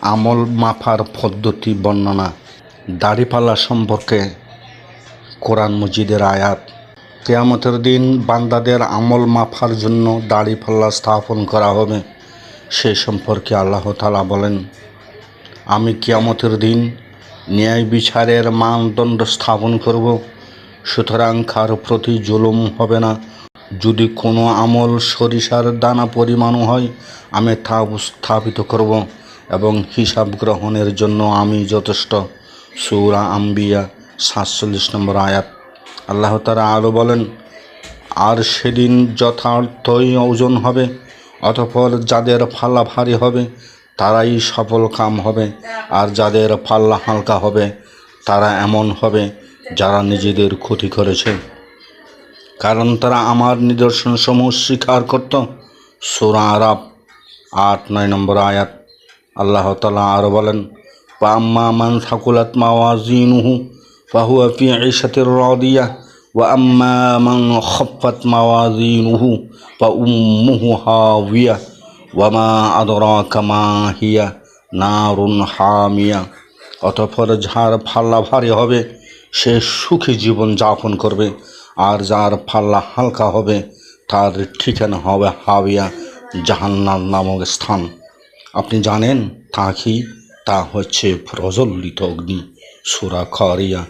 আমল মাফার পদ্ধতি বর্ণনা। দাড়িপাল্লা সম্পর্কে কোরআন মজিদের আয়াত। কিয়ামতের দিন বান্দাদের আমল মাফার জন্য দাড়িপাল্লা স্থাপন করা হবে। সে সম্পর্কে আল্লাহ তাআলা বলেন, আমি কিয়ামতের দিন ন্যায় বিচারের মানদণ্ড স্থাপন করব, সুতরাং কারো প্রতি জুলুম হবে না। যদি কোনো আমল সরিষার দানা পরিমাণও হয়, আমি তা স্থাপিত করব এবং হিসাব গ্রহণের জন্য আমি যথেষ্ট। সূরা আম্বিয়া 47 নম্বর আয়াত। আল্লাহ তাআলা আরও বলেন, আর সেদিন যথার্থই ওজন হবে, অতঃপর যাদের পাল্লা ভারী হবে তারাই সফল কাম হবে, আর যাদের পাল্লা হালকা হবে তারা এমন হবে যারা নিজেদের ক্ষতি করেছে, কারণ তারা আমার নিদর্শনসমূহ স্বীকার করত। সূরা আরাফ 8-9 নম্বর আয়াত। আল্লাহ তাআলা আরও বলেন, ফাআম্মা মান সাকুলাত মাওয়াজিনুহু ফাহুয়া ফি ঈশাতির রাদিয়াহ ওয়া আম্মা মান খাফফাত মাওয়াজিনুহু ফাউম্মুহু হাওিয়াহ ওয়া মা আদরাকা মা হিয়া নারুন হামিয়া। অতঃপর যার পাল্লা ভারী হবে সে সুখী জীবন যাপন করবে, আর যার পাল্লা হালকা হবে তার ঠিকানা হবে হাবিয়া, জাহান্নাম নামক স্থান। আপনি জানেন তা কি? তা হচ্ছে প্রজ্বলিত অগ্নি। সূরা কারিয়া